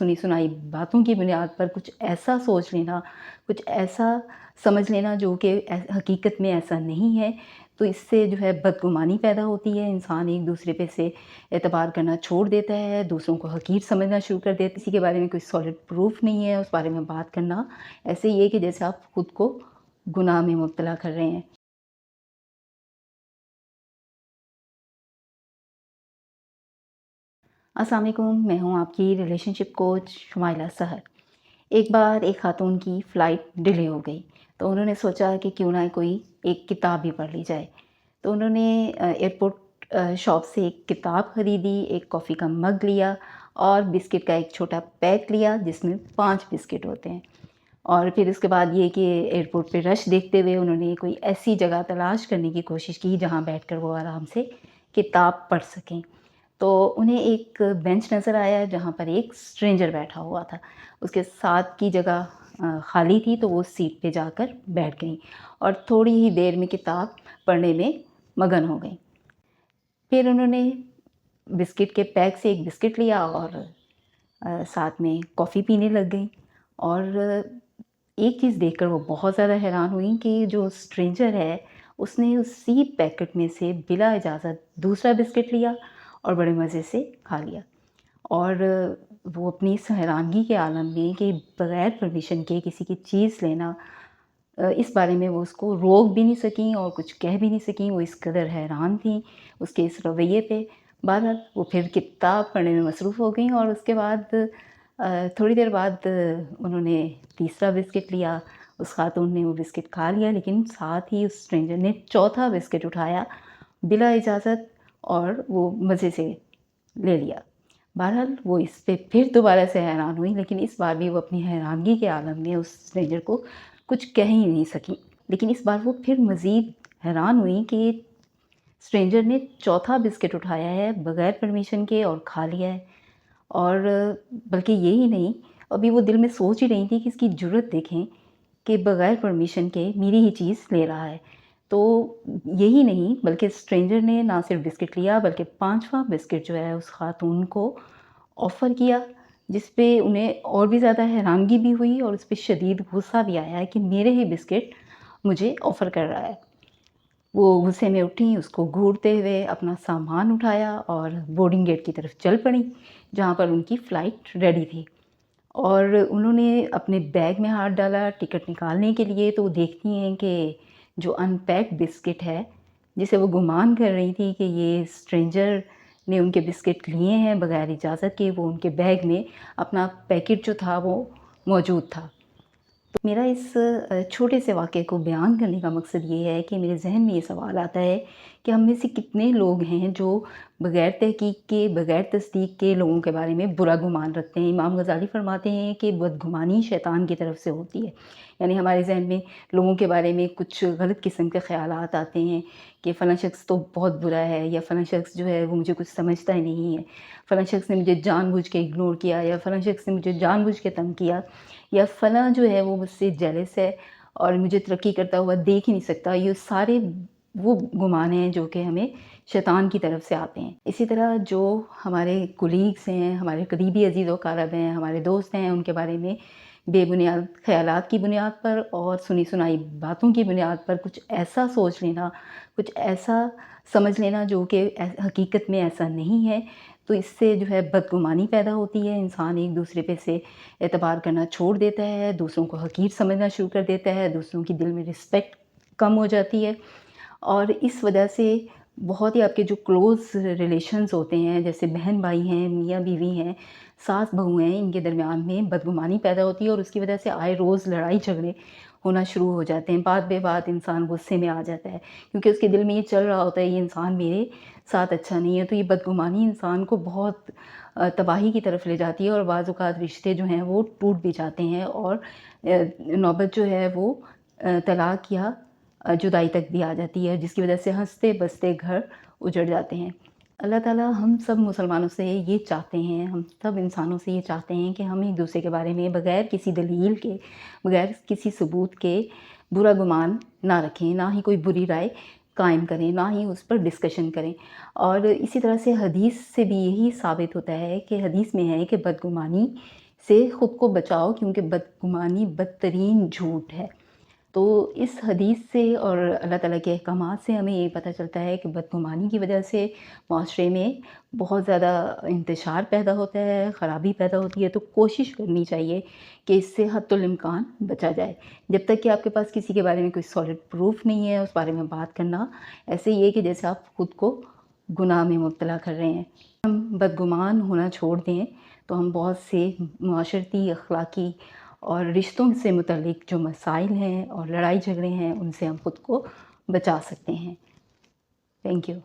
सुनी सुनाई बातों की बुनियाद पर कुछ ऐसा सोच लेना, कुछ ऐसा समझ लेना जो कि हकीकत में ऐसा नहीं है, तो इससे जो है बदगुमानी पैदा होती है। इंसान एक दूसरे पे से एतबार करना छोड़ देता है, दूसरों को हकीर समझना शुरू कर देता है। किसी के बारे में कोई सॉलिड प्रूफ नहीं है, उस बारे में बात करना ऐसे ही है कि जैसे आप खुद को गुनाह में मुब्तला कर रहे हैं। अस्सलाम वालेकुम, मैं हूँ आपकी रिलेशनशिप कोच शुमाइला सहर। एक बार एक खातून की फ़्लाइट डिले हो गई, तो उन्होंने सोचा कि क्यों ना कोई एक किताब ही पढ़ ली जाए। तो उन्होंने एयरपोर्ट शॉप से एक किताब ख़रीदी, एक कॉफ़ी का मग लिया और बिस्किट का एक छोटा पैक लिया जिसमें 5 बिस्किट होते हैं। और फिर उसके बाद ये कि एयरपोर्ट पे रश देखते हुए उन्होंने कोई ऐसी जगह तलाश करने की कोशिश की जहाँ बैठकर वो आराम से किताब पढ़ सकें। तो उन्हें एक बेंच नज़र आया जहाँ पर एक स्ट्रेंजर बैठा हुआ था। उसके साथ की जगह खाली थी, तो वो सीट पे जाकर बैठ गईं और थोड़ी ही देर में किताब पढ़ने में मगन हो गईं। फिर उन्होंने बिस्किट के पैक से एक बिस्किट लिया और साथ में कॉफ़ी पीने लग गईं। और एक चीज़ देखकर वो बहुत ज़्यादा हैरान हुईं कि जो स्ट्रेंजर है, उसने उसी पैकेट में से बिला इजाज़त दूसरा बिस्किट लिया और बड़े मज़े से खा लिया। और वो अपनी इस हैरानगी के आलम में कि बग़ैर परमिशन के किसी की चीज़ लेना, इस बारे में वो उसको रोक भी नहीं सकीं और कुछ कह भी नहीं सकीं। वो इस कदर हैरान थीं उसके इस रवैये पे। बहरहाल वो फिर किताब पढ़ने में मसरूफ़ हो गईं और उसके बाद थोड़ी देर बाद उन्होंने तीसरा बिस्किट लिया। उस ख़ातून ने वो बिस्किट खा लिया, लेकिन साथ ही उस स्ट्रेंजर ने चौथा बिस्किट उठाया बिला इजाज़त और वो मज़े से ले लिया। बहरहाल वो इस पे फिर दोबारा से हैरान हुई, लेकिन इस बार भी वो अपनी हैरानगी के आलम में उस स्ट्रेंजर को कुछ कह ही नहीं सकी। लेकिन इस बार वो फिर मज़ीद हैरान हुई कि स्ट्रेंजर ने चौथा बिस्किट उठाया है बग़ैर परमिशन के और खा लिया है। और बल्कि यही नहीं, अभी वो दिल में सोच ही रही थी कि इसकी जुर्रत देखें कि बग़ैर परमिशन के मेरी ही चीज़ ले रहा है। तो यही नहीं, बल्कि स्ट्रेंजर ने ना सिर्फ़ बिस्किट लिया बल्कि 5वाँ बिस्किट जो है उस ख़ातून को ऑफ़र किया, जिस पे उन्हें और भी ज़्यादा हैरानगी भी हुई और उस पे शदीद गुस्सा भी आया कि मेरे ही बिस्किट मुझे ऑफ़र कर रहा है। वो गुस्से में उठीं, उसको घूरते हुए अपना सामान उठाया और बोर्डिंग गेट की तरफ चल पड़ीं, जहाँ पर उनकी फ़्लाइट रेडी थी। और उन्होंने अपने बैग में हाथ डाला टिकट निकालने के लिए, तो वो देखती हैं कि जो अनपैक्ड बिस्किट है, जिसे वो गुमान कर रही थी कि ये स्ट्रेंजर ने उनके बिस्किट लिए हैं बगैर इजाज़त के, वो उनके बैग में अपना पैकेट जो था वो मौजूद था। तो मेरा इस छोटे से वाक़ये को बयान करने का मकसद ये है कि मेरे ज़हन में ये सवाल आता है कि हम में से कितने लोग हैं जो बग़ैर तहकीक के, बग़ैर तस्दीक के लोगों के बारे में बुरा गुमान रखते हैं। इमाम गज़ाली फ़रमाते हैं कि बदगुमानी शैतान की तरफ से होती है। यानी हमारे ज़हन में लोगों के बारे में कुछ गलत किस्म के ख़यालात आते हैं कि फ़लाँ शख़्स तो बहुत बुरा है, या फ़लाँ शख़्स जो है वो मुझे कुछ समझता ही नहीं है। फ़लाँ शख़्स ने मुझे जानबूझ के इग्नोर किया, या फ़लाँ शख़्स ने मुझे जानबूझ के तंग किया, या फ़लाँ जो है वो मुझसे जेलस है और मुझे तरक्की करता हुआ देख ही नहीं सकता। ये सारे वो गुमान हैं जो कि हमें शैतान की तरफ से आते हैं। इसी तरह जो हमारे कोलीग्स हैं, हमारे करीबी अज़ीज़ व अक़ारब हैं, हमारे दोस्त हैं, उनके बारे में बेबुनियाद ख़यालात की बुनियाद पर और सुनी-सुनाई बातों की बुनियाद पर कुछ ऐसा सोच लेना, कुछ ऐसा समझ लेना जो कि हकीकत में ऐसा नहीं है, तो इससे जो है बदगुमानी पैदा होती है। इंसान एक दूसरे पे से एतबार करना छोड़ देता है, दूसरों को हकीर समझना शुरू कर देता है, दूसरों की दिल में रिस्पेक्ट कम हो जाती है। और इस वजह से बहुत ही आपके जो क्लोज़ रिलेशंस होते हैं, जैसे बहन-भाई हैं, मियाँ-बीवी हैं, सास-बहू हैं, इनके दरमियान में बदगुमानी पैदा होती है और उसकी वजह से आए रोज़ लड़ाई-झगड़े होना शुरू हो जाते हैं। बात-बे-बात इंसान गुस्से में आ जाता है, क्योंकि उसके दिल में ये चल रहा होता है, ये इंसान मेरे साथ अच्छा नहीं है। तो ये बदगुमानी इंसान को बहुत तबाही की तरफ ले जाती है और बाज़ औक़ात रिश्ते जो हैं वो टूट भी जाते हैं और नौबत जो है वो तलाक या जुदाई तक भी आ जाती है, जिसकी वजह से हँसते-बसते घर उजड़ जाते हैं। अल्लाह ताला हम सब मुसलमानों से ये चाहते हैं, हम सब इंसानों से ये चाहते हैं कि हम एक-दूसरे के बारे में बग़ैर किसी दलील के, बग़ैर किसी सबूत के बुरा गुमान ना रखें, ना ही कोई बुरी राय कायम करें, ना ही उस पर डिस्कशन करें। और इसी तरह से हदीस से भी यही साबित होता है कि हदीस में है कि बदगुमानी سے خود کو بچاؤ، کیونکہ بدگمانی بدترین جھوٹ ہے۔ تو اس حدیث سے اور اللہ تعالیٰ کے احکامات سے ہمیں یہ پتہ چلتا ہے کہ بدگمانی کی وجہ سے معاشرے میں بہت زیادہ انتشار پیدا ہوتا ہے، خرابی پیدا ہوتی ہے، تو کوشش کرنی چاہیے کہ اس سے حتی الامکان بچا جائے۔ جب تک کہ آپ کے پاس کسی کے بارے میں کوئی سالڈ پروف نہیں ہے، اس بارے میں بات کرنا ایسے ہی ہے کہ جیسے آپ خود کو گناہ میں مبتلا کر رہے ہیں۔ ہم بدگمان ہونا چھوڑ دیں تو ہم بہت سے معاشرتی، اخلاقی اور رشتوں سے متعلق جو مسائل ہیں اور لڑائی جھگڑے ہیں ان سے ہم خود کو بچا سکتے ہیں۔ Thank you.